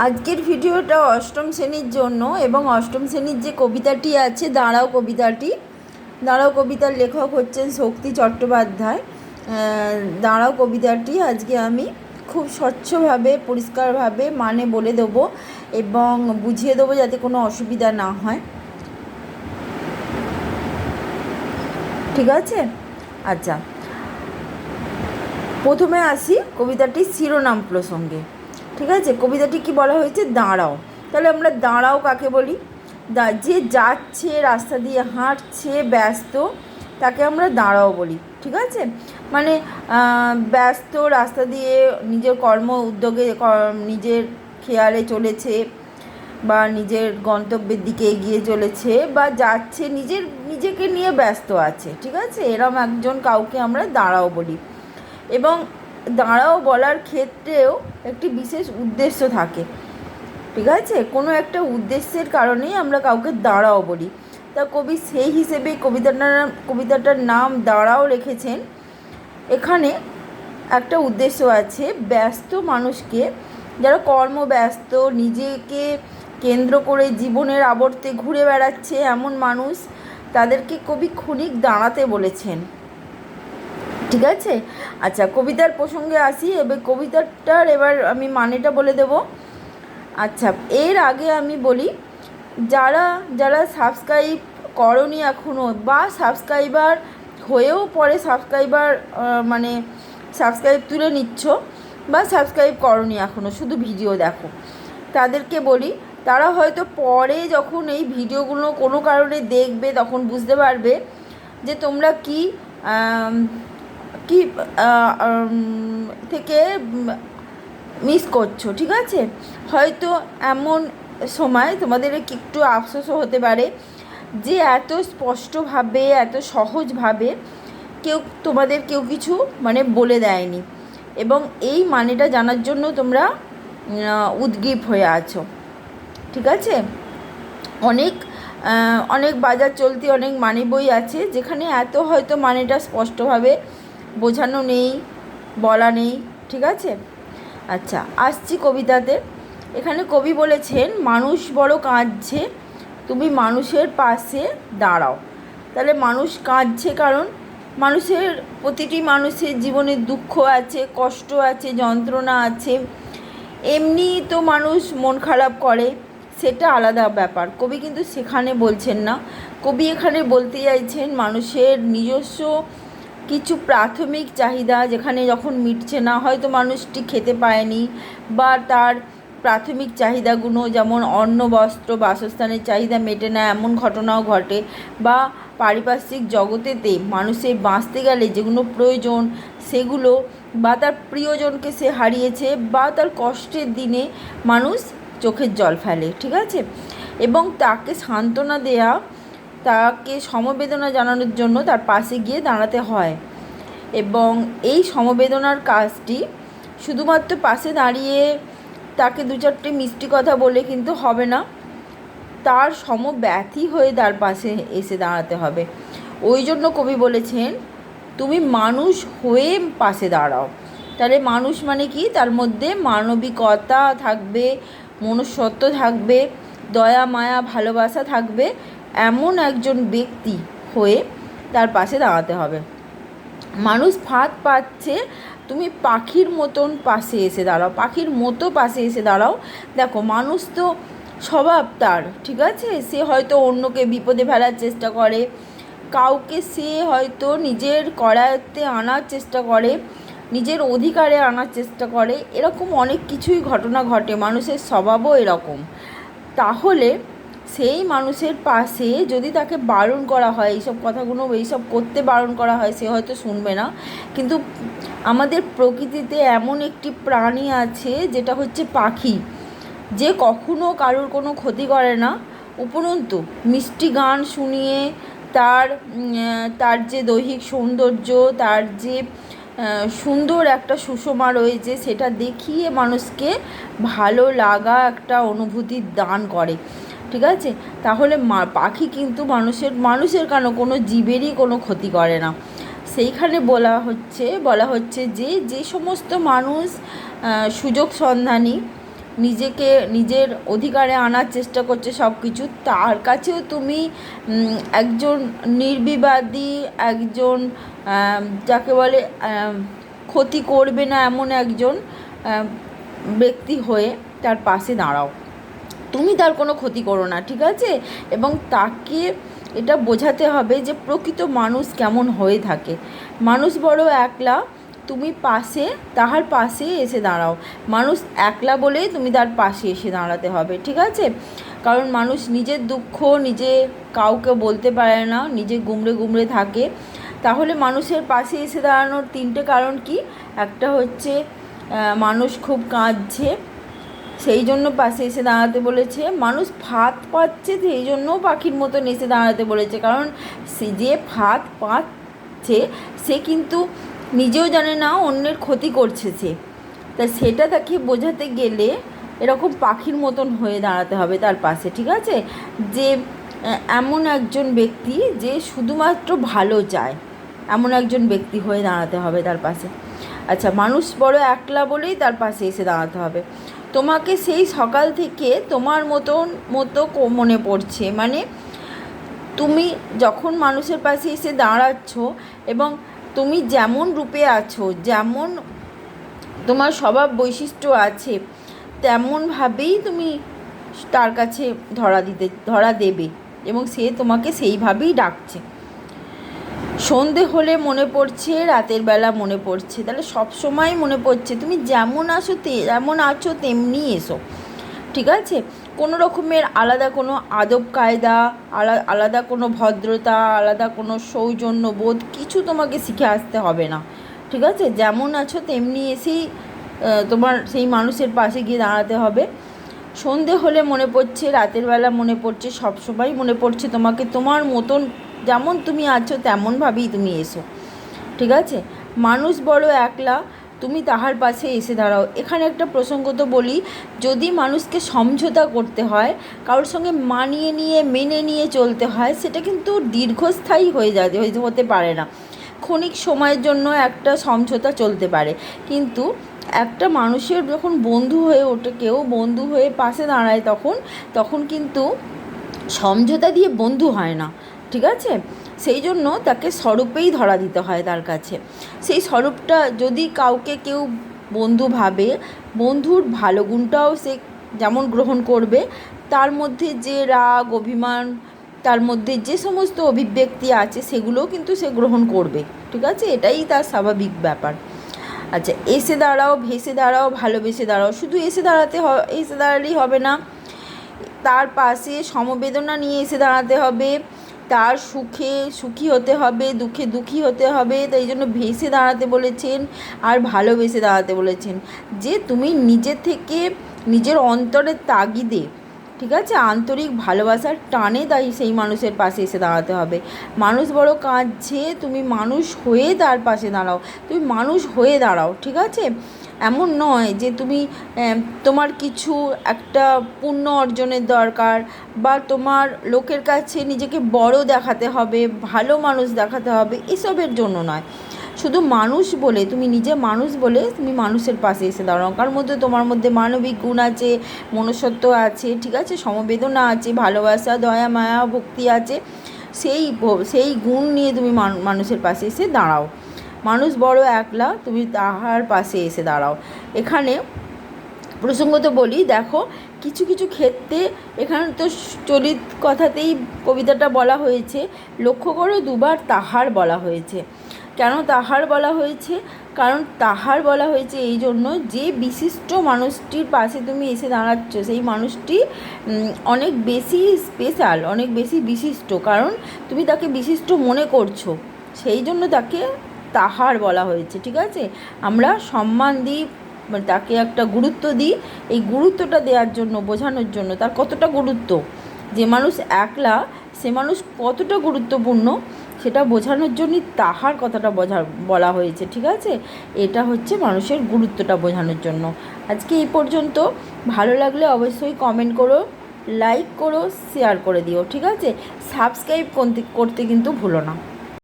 আজকের ভিডিওটা অষ্টম শ্রেণীর জন্য এবং অষ্টম শ্রেণীর যে কবিতাটি আছে দাঁড়াও কবিতার লেখক হচ্ছেন শক্তি চট্টোপাধ্যায়। দাঁড়াও কবিতাটি আজকে আমি খুব স্বচ্ছভাবে পরিষ্কারভাবে মানে বলে দেবো এবং বুঝিয়ে দেবো যাতে কোনো অসুবিধা না হয়। ঠিক আছে? আচ্ছা, প্রথমে আসি কবিতাটির শিরোনাম প্রসঙ্গে। ঠিক আছে, কবিতাটি কি বলা হয়েছে? দাঁড়াও। তাহলে আমরা দাঁড়াও কাকে বলি? যে যাচ্ছে, রাস্তা দিয়ে হাঁটছে, ব্যস্ত, তাকে আমরা দাঁড়াও বলি। ঠিক আছে, মানে ব্যস্ত, রাস্তা দিয়ে নিজের কর্ম উদ্যোগে নিজের খেয়ালে চলেছে বা নিজের গন্তব্যের দিকে এগিয়ে চলেছে বা যাচ্ছে, নিজেকে নিয়ে ব্যস্ত আছে। ঠিক আছে, এরম একজন কাউকে আমরা দাঁড়াও বলি। এবং দাঁড়াও বলার ক্ষেত্রেও একটি বিশেষ উদ্দেশ্য থাকে। ঠিক আছে, কোনো একটা উদ্দেশ্যের কারণেই আমরা কাউকে দাঁড়াও বলি। তা কবি সেই হিসেবে কবিতাটার নাম দাঁড়াও রেখেছেন। এখানে একটা উদ্দেশ্য আছে। ব্যস্ত মানুষকে, যারা কর্মব্যস্ত, নিজেকে কেন্দ্র করে জীবনের আবর্তে ঘুরে বেড়াচ্ছে এমন মানুষ, তাদেরকে কবি ক্ষণিক দাঁড়াতে বলেছেন। ঠিক আছে, আচ্ছা, কবিতার প্রসঙ্গে আসি। কবিতাটার এবার আমি মানেটা বলে দেব। আচ্ছা, এর আগে আমি বলি, যারা সাবস্ক্রাইব করনি এখনও বা সাবস্ক্রাইবার হয়েও পরে সাবস্ক্রাইব তুলে নিচ্ছ বা সাবস্ক্রাইব করনি এখনও, শুধু ভিডিও দেখো, তাদেরকে বলি, তারা হয়তো পরে যখন এই ভিডিওগুলো কোনো কারণে দেখবে তখন বুঝতে পারবে যে তোমরা কি থেকে মিস করছো। ঠিক আছে, হয়তো এমন সময় তোমাদের একটু আফসোসও হতে পারে যে এত স্পষ্টভাবে, এত সহজভাবে কেউ কিছু বলে দেয়নি এবং এই মানেটা জানার জন্য তোমরা উদগ্রীব হয়ে আছো। ঠিক আছে, অনেক বাজার চলতি অনেক মানে বই আছে যেখানে এত হয়তো মানেটা স্পষ্টভাবে বোঝানো নেই, বলা নেই। ঠিক আছে, আচ্ছা, আসছি কবিতাতে। এখানে কবি বলেছেন, মানুষ বড় কাঁদছে, তুমি মানুষের পাশে দাঁড়াও। তাহলে মানুষ কাঁদছে কারণ প্রতিটি মানুষের জীবনে দুঃখ আছে, কষ্ট আছে, যন্ত্রণা আছে। এমনি তো মানুষ মন খারাপ করে, সেটা আলাদা ব্যাপার। কবি কিন্তু সেখানে বলছেন না। কবি এখানে বলতে চাইছেন মানুষের নিজস্ব কিছু প্রাথমিক চাহিদা যেখানে যখন মিটছে না, হয়তো মানুষটি খেতে পায়নি বা তার প্রাথমিক চাহিদাগুলো যেমন অন্ন, বস্ত্র, বাসস্থানের চাহিদা মেটে না, এমন ঘটনাও ঘটে। বা পারিপার্শ্বিক জগতেতে মানুষের বাঁচতে গেলে যেগুলো প্রয়োজন সেগুলো, বা তার প্রিয়জনকে সে হারিয়েছে, বা তার কষ্টের দিনে মানুষ চোখের জল ফেলে। ঠিক আছে, এবং তাকে সান্ত্বনা দেয়া, তাকে সমবেদনা জানানোর জন্য তার পাশে গিয়ে দাঁড়াতে হয়। এবং এই সমবেদনার কাজটি শুধুমাত্র পাশে দাঁড়িয়ে তাকে দু চারটে মিষ্টি কথা বলে কিন্তু হবে না, তার সমব্যথী হয়ে তার পাশে এসে দাঁড়াতে হবে। ওই জন্য কবি বলেছেন, তুমি মানুষ হয়ে পাশে দাঁড়াও। তাহলে মানুষ মানে কি? তার মধ্যে মানবিকতা থাকবে, মনুষ্যত্ব থাকবে, দয়া, মায়া, ভালোবাসা থাকবে, এমন একজন ব্যক্তি হয়ে তার পাশে দাঁড়াতে হবে। মানুষ ফাঁদ পাচ্ছে, তুমি পাখির মতন পাশে এসে দাঁড়াও, পাখির মতো পাশে এসে দাঁড়াও। দেখো, মানুষ তো স্বভাব তার, ঠিক আছে, সে হয়তো অন্যকে বিপদে ফেলার চেষ্টা করে, কাউকে সে হয়তো নিজের করায়ত্তে আনার চেষ্টা করে, নিজের অধিকারে আনার চেষ্টা করে, এরকম অনেক কিছুই ঘটনা ঘটে, মানুষের স্বভাবও এরকম। তাহলে সেই মানুষের পাশে যদি তাকে বারণ করা হয়, এইসব কথাগুলো, এইসব করতে বারণ করা হয়, সে হয়তো শুনবে না। কিন্তু আমাদের প্রকৃতিতে এমন একটি প্রাণী আছে যেটা হচ্ছে পাখি, যে কখনো কারোর কোনো ক্ষতি করে না, উপরন্তু মিষ্টি গান শুনিয়ে তার যে দৈহিক সৌন্দর্য, তার যে সুন্দর একটা সুষমা রয়েছে, সেটা দেখিয়ে মানুষকে ভালো লাগা একটা অনুভূতি দান করে। ঠিক আছে, তাহলে পাখি কিন্তু মানুষের কেন, কোনো জীবেরই কোনো ক্ষতি করে না। সেইখানে বলা হচ্ছে যে সমস্ত মানুষ সুযোগ সন্ধানী, নিজেকে নিজের অধিকারে আনার চেষ্টা করছে সব কিছু, তার কাছেও তুমি একজন নির্বিবাদী, একজন যাকে বলে ক্ষতি করবে না এমন একজন ব্যক্তি হয়ে তার পাশে দাঁড়াও। তুমি তার কোনো ক্ষতি করো না, ঠিক আছে? এবং তাকে এটা বোঝাতে হবে যে প্রকৃত মানুষ কেমন হয়ে থাকে। মানুষ বড় একলা, তুমি তাহার পাশে এসে দাঁড়াও। মানুষ একলা বলেই তুমি তার পাশে এসে দাঁড়াতে হবে, ঠিক আছে? কারণ মানুষ নিজের দুঃখ নিজে কাউকে বলতে পারে না, নিজে গুমড়ে গুমড়ে থাকে। তাহলে মানুষের পাশে এসে দাঁড়ানোর 3টে কারণ কি? একটা হচ্ছে মানুষ খুব কাঁদছে, সেই জন্য পাশে এসে দাঁড়াতে বলেছে। মানুষ ভাত পাচ্ছে, সেই জন্যও পাখির মতন এসে দাঁড়াতে বলেছে। কারণ সে যে ভাত পাচ্ছে সে কিন্তু নিজেও জানে না অন্যের ক্ষতি করছে সে, তাই সেটা তাকে বোঝাতে গেলে এরকম পাখির মতন হয়ে দাঁড়াতে হবে তার পাশে, ঠিক আছে? যে এমন একজন ব্যক্তি যে শুধুমাত্র ভালো চায়, এমন একজন ব্যক্তি হয়ে দাঁড়াতে হবে তার পাশে। আচ্ছা, মানুষ বড় একলা বলেই তার পাশে এসে দাঁড়াতে হবে। তোমাকে সেই সকাল থেকে তোমার মতো মনে পড়ছে, মানে তুমি যখন মানুষের পাশে এসে দাঁড়াচ্ছ এবং তুমি যেমন রূপে আছো, যেমন তোমার স্বভাব বৈশিষ্ট্য আছে, তেমনভাবেই তুমি তার কাছে ধরা দেবে এবং সে তোমাকে সেইভাবেই ডাকছে। সন্ধে হলে মনে পড়ছে, রাতের বেলা মনে পড়ছে, তাহলে সব সময় মনে পড়ছে তুমি যেমন আছো তেমনি এসো, ঠিক আছে? কোনো রকমের আলাদা কোনো আদব কায়দা, আলাদা কোনো ভদ্রতা, আলাদা কোনো সৌজন্যবোধ কিছু তোমাকে শিখে আসতে হবে না, ঠিক আছে? যেমন আছো তেমনি এসেই তোমার সেই মানুষের পাশে গিয়ে দাঁড়াতে হবে। সন্ধে হলে মনে পড়ছে, রাতের বেলা মনে পড়ছে, সবসময় মনে পড়ছে তোমাকে, তোমার মতন যেমন তুমি আছো তেমনভাবেই তুমি এসো, ঠিক আছে? মানুষ বড় একলা, তুমি তাহার পাশে এসে দাঁড়াও। এখানে একটা প্রসঙ্গত বলি, যদি মানুষকে সমঝোতা করতে হয়, কারোর সঙ্গে মানিয়ে নিয়ে মেনে নিয়ে চলতে হয়, সেটা কিন্তু দীর্ঘস্থায়ী হতে পারে না। ক্ষণিক সময়ের জন্য একটা সমঝোতা চলতে পারে, কিন্তু একটা মানুষের যখন বন্ধু হয়ে ওঠে, কেউ বন্ধু হয়ে পাশে দাঁড়ায়, তখন কিন্তু সমঝোতা দিয়ে বন্ধু হয় না, ঠিক আছে? সেই জন্য তাকে স্বরূপেই ধরা দিতে হয় তার কাছে। সেই স্বরূপটা যদি কাউকে কেউ বন্ধু ভাবে, বন্ধুর ভালো গুণটাও সে যেমন গ্রহণ করবে, তার মধ্যে যে রাগ অভিমান, তার মধ্যে যে সমস্ত অভিব্যক্তি আছে সেগুলোও কিন্তু সে গ্রহণ করবে, ঠিক আছে? এটাই তার স্বাভাবিক ব্যাপার। আচ্ছা, এসে দাঁড়াও, ভেসে দাঁড়াও, ভালোবেসে দাঁড়াও। শুধু এসে দাঁড়ালেই হবে না, তার পাশে সমবেদনা নিয়ে এসে দাঁড়াতে হবে, তার সুখে সুখী হতে হবে, দুঃখে দুঃখী হতে হবে। তাই জন্য ভেসে দাঁড়াতে বলেছেন আর ভালোবেসে দাঁড়াতে বলেছেন, যে তুমি নিজে থেকে নিজের অন্তরের তাগিদে, ঠিক আছে, আন্তরিক ভালোবাসার টানে তাই সেই মানুষের পাশে এসে দাঁড়াতে হবে। মানুষ বড় কাঁদছে, তুমি মানুষ হয়ে তার পাশে দাঁড়াও, তুমি মানুষ হয়ে দাঁড়াও, ঠিক আছে? এমন নয় যে তুমি তোমার কিছু একটা পুণ্য অর্জনের দরকার, বা তোমার লোকের কাছে নিজেকে বড় দেখাতে হবে, ভালো মানুষ দেখাতে হবে, এসবের জন্য নয়। শুধু মানুষ বলে, তুমি নিজে মানুষ বলে তুমি মানুষের পাশে এসে দাঁড়াও। কার মধ্যে তোমার মধ্যে মানবিক গুণ আছে, মনুষ্যত্ব আছে, ঠিক আছে, সমবেদনা আছে, ভালোবাসা, দয়া, মায়া, ভক্তি আছে, সেই গুণ নিয়ে তুমি মানুষের পাশে এসে দাঁড়াও। মানুষ বড় একলা, তুমি তাহার পাশে এসে দাঁড়াও। এখানে প্রসঙ্গত বলি, দেখো কিছু কিছু ক্ষেত্রে এখানে তো চলিত কথাতেই কবিতাটা বলা হয়েছে, লক্ষ্য করো দুবার তাহার বলা হয়েছে। কেন তাহার বলা হয়েছে? কারণ তাহার বলা হয়েছে এই জন্য, যে বিশিষ্ট মানুষটির পাশে তুমি এসে দাঁড়াচ্ছ সেই মানুষটি অনেক বেশি স্পেশাল, অনেক বেশি বিশিষ্ট, কারণ তুমি তাকে বিশিষ্ট মনে করছো, সেই জন্য তাকে তাহার বলা হয়েছে, ঠিক আছে? আমরা সম্মান দিই, তাকে একটা গুরুত্ব দিই। এই গুরুত্বটা দেওয়ার জন্য, বোঝানোর জন্য তার কতটা গুরুত্ব, যে মানুষ একলা সে মানুষ কতটা গুরুত্বপূর্ণ সেটা বোঝানোর জন্যই তাহার কথাটা বলা হয়েছে, ঠিক আছে? এটা হচ্ছে মানুষের গুরুত্বটা বোঝানোর জন্য। আজকে এই পর্যন্ত। ভালো লাগলে অবশ্যই কমেন্ট করো, লাইক করো, শেয়ার করে দিও, ঠিক আছে? সাবস্ক্রাইব করতে কিন্তু ভুলো না।